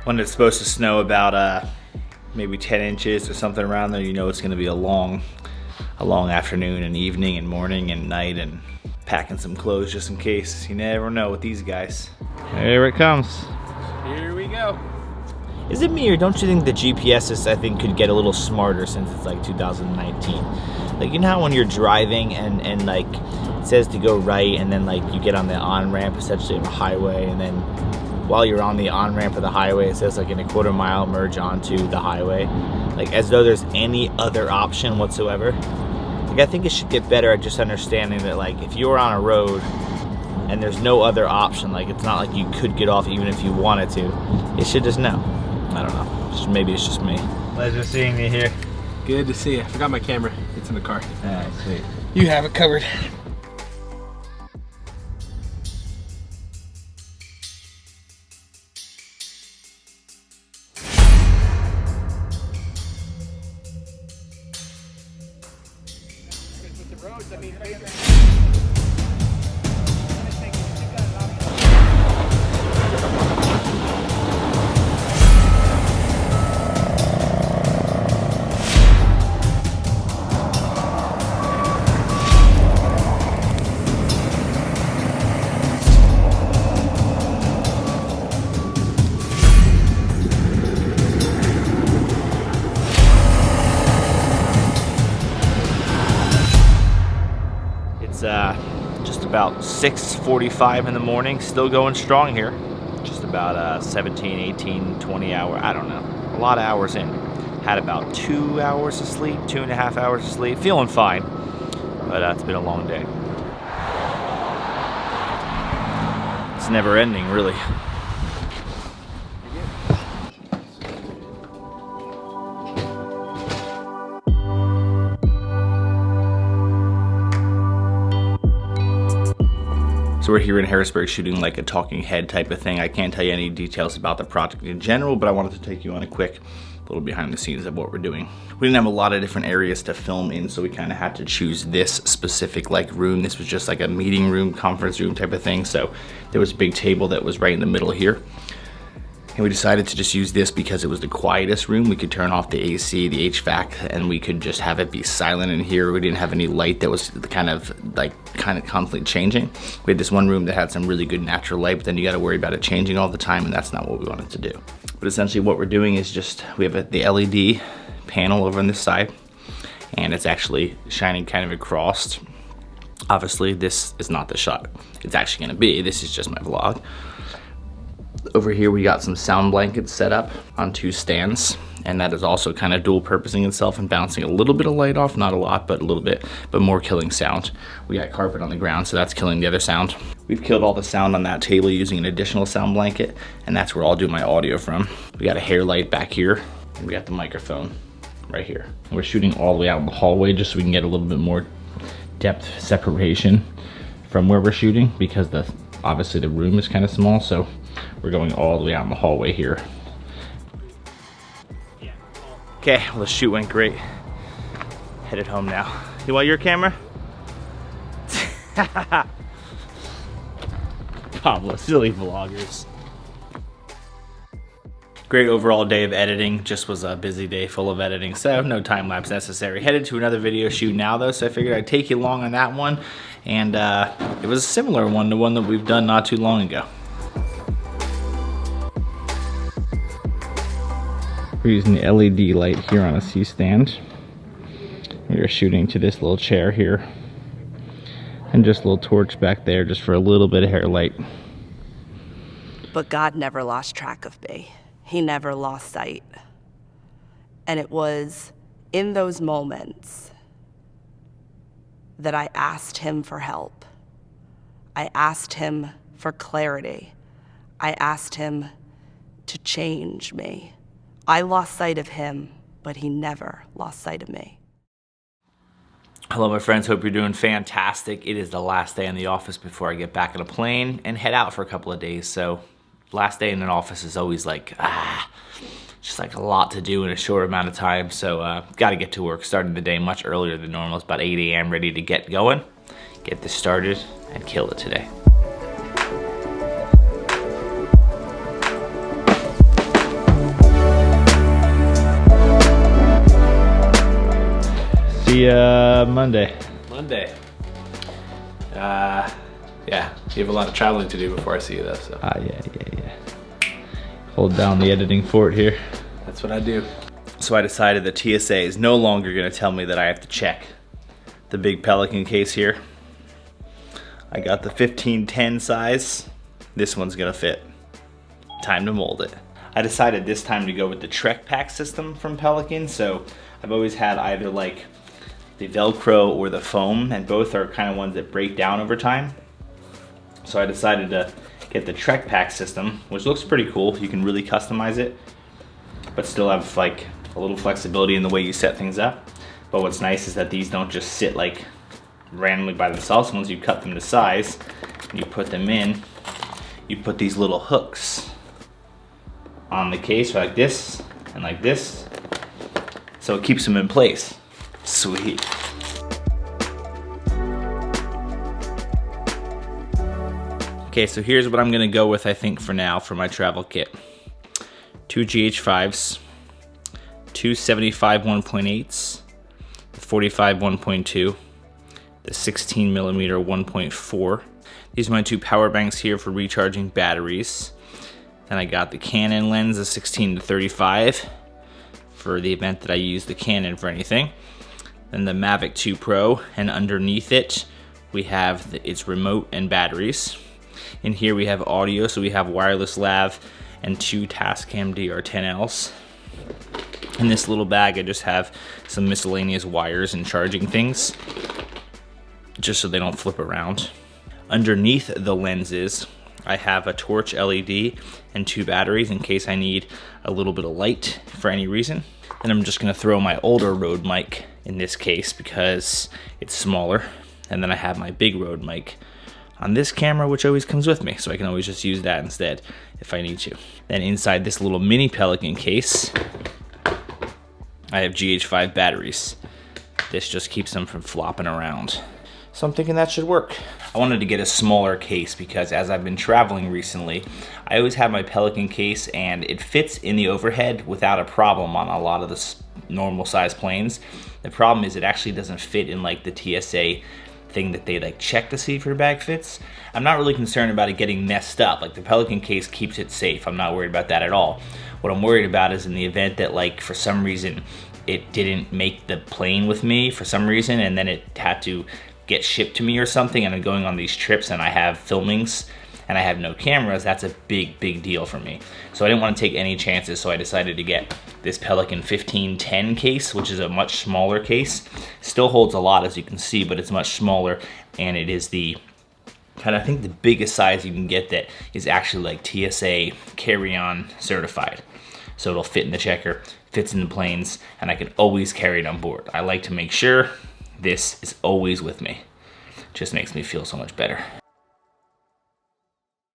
when it's supposed to snow about maybe 10 inches or something around there, you know it's gonna be a long afternoon and evening and morning and night, and packing some clothes just in case. You never know with these guys. Here it comes. Here we go. Is it me, or don't you think the GPSs, I think, could get a little smarter since it's like 2019? Like, you know how when you're driving and like it says to go right, and then like you get on the on-ramp essentially of a highway, and then while you're on the on-ramp of the highway, it says like in a quarter mile merge onto the highway, like as though there's any other option whatsoever. Like, I think it should get better at just understanding that, like, if you're on a road and there's no other option, like it's not like you could get off even if you wanted to, it should just know. I don't know. Maybe it's just me. Pleasure seeing you here. Good to see you. I forgot my camera. It's in the car. Alright, sweet. You have it covered. With the roads, I mean, just about 6:45 in the morning, still going strong here. Just about 17, 18, 20 hour, I don't know, a lot of hours in. Had about 2 hours of sleep, 2.5 hours of sleep, feeling fine, but it's been a long day. It's never ending, really. So we're here in Harrisburg shooting like a talking head type of thing. I can't tell you any details about the project in general, but I wanted to take you on a quick little behind the scenes of what we're doing. We didn't have a lot of different areas to film in, so we kind of had to choose this specific like room. This was just like a meeting room, conference room type of thing. So there was a big table that was right in the middle here. And we decided to just use this because it was the quietest room. We could turn off the AC, the HVAC, and we could just have it be silent in here. We didn't have any light that was kind of constantly changing. We had this one room that had some really good natural light, but then you got to worry about it changing all the time, and that's not what we wanted to do. But essentially what we're doing is just, we have the LED panel over on this side, and it's actually shining kind of across. Obviously, this is not the shot it's actually gonna be. This is just my vlog. Over here we got some sound blankets set up on 2 stands, and that is also kind of dual purposing itself and bouncing a little bit of light off, not a lot, but a little bit, but more killing sound. We got carpet on the ground, so that's killing the other sound. We've killed all the sound on that table using an additional sound blanket, and that's where I'll do my audio from. We got a hair light back here, and we got the microphone right here. And we're shooting all the way out in the hallway just so we can get a little bit more depth separation from where we're shooting, because obviously the room is kind of small, so we're going all the way out in the hallway here. Okay, well the shoot went great. Headed home now. You want your camera? Pablo, silly vloggers. Great overall day of editing. Just was a busy day full of editing, so no time lapse necessary. Headed to another video shoot now though, so I figured I'd take you along on that one. And it was a similar one to one that we've done not too long ago. We're using the LED light here on a C-stand. We are shooting to this little chair here. And just a little torch back there just for a little bit of hair light. But God never lost track of me. He never lost sight. And it was in those moments that I asked him for help. I asked him for clarity. I asked him to change me. I lost sight of him, but he never lost sight of me. Hello my friends, hope you're doing fantastic. It is the last day in the office before I get back on a plane and head out for a couple of days. So last day in an office is always like, just like a lot to do in a short amount of time. So got to get to work, starting the day much earlier than normal. It's about 8 a.m. ready to get going, get this started and kill it today. See you Monday. Monday. Yeah, you have a lot of traveling to do before I see you though, so. Yeah. Hold down the editing fort here. That's what I do. So I decided the TSA is no longer gonna tell me that I have to check the big Pelican case here. I got the 1510 size. This one's gonna fit. Time to mold it. I decided this time to go with the Trek Pack system from Pelican. So I've always had either like the Velcro or the foam, and both are kind of ones that break down over time. So I decided to get the Trek Pack system, which looks pretty cool. You can really customize it, but still have like a little flexibility in the way you set things up. But what's nice is that these don't just sit like randomly by themselves. Once you cut them to size and you put them in, you put these little hooks on the case like this and like this, so it keeps them in place. Sweet. Okay, so here's what I'm gonna go with, I think, for now for my travel kit. 2 GH5s, 2 75 1.8s, the 45 1.2, the 16 millimeter 1.4. These are my 2 power banks here for recharging batteries. Then I got the Canon lens, a 16 to 35, for the event that I use the Canon for anything. Then the Mavic 2 Pro, and underneath it we have its remote and batteries. In here we have audio, so we have wireless lav and 2 Tascam DR10Ls. In this little bag I just have some miscellaneous wires and charging things, just so they don't flip around. Underneath the lenses I have a torch LED and 2 batteries in case I need a little bit of light for any reason. Then I'm just gonna throw my older Rode mic in this case because it's smaller. And then I have my big Rode mic on this camera, which always comes with me, so I can always just use that instead if I need to. Then inside this little mini Pelican case, I have GH5 batteries. This just keeps them from flopping around. So I'm thinking that should work. I wanted to get a smaller case because as I've been traveling recently, I always have my Pelican case and it fits in the overhead without a problem on a lot of the normal size planes. The problem is it actually doesn't fit in like the TSA thing that they like check to see if your bag fits. I'm not really concerned about it getting messed up. Like the Pelican case keeps it safe. I'm not worried about that at all. What I'm worried about is in the event that like for some reason it didn't make the plane with me for some reason and then it had to get shipped to me or something and I'm going on these trips and I have filmings and I have no cameras, that's a big deal for me. So I didn't want to take any chances, so I decided to get this Pelican 1510 case, which is a much smaller case. Still holds a lot as you can see, but it's much smaller and it is the kind of, I think the biggest size you can get that is actually like TSA carry-on certified. So it'll fit in the checker, fits in the planes, and I can always carry it on board. I like to make sure this is always with me. Just makes me feel so much better.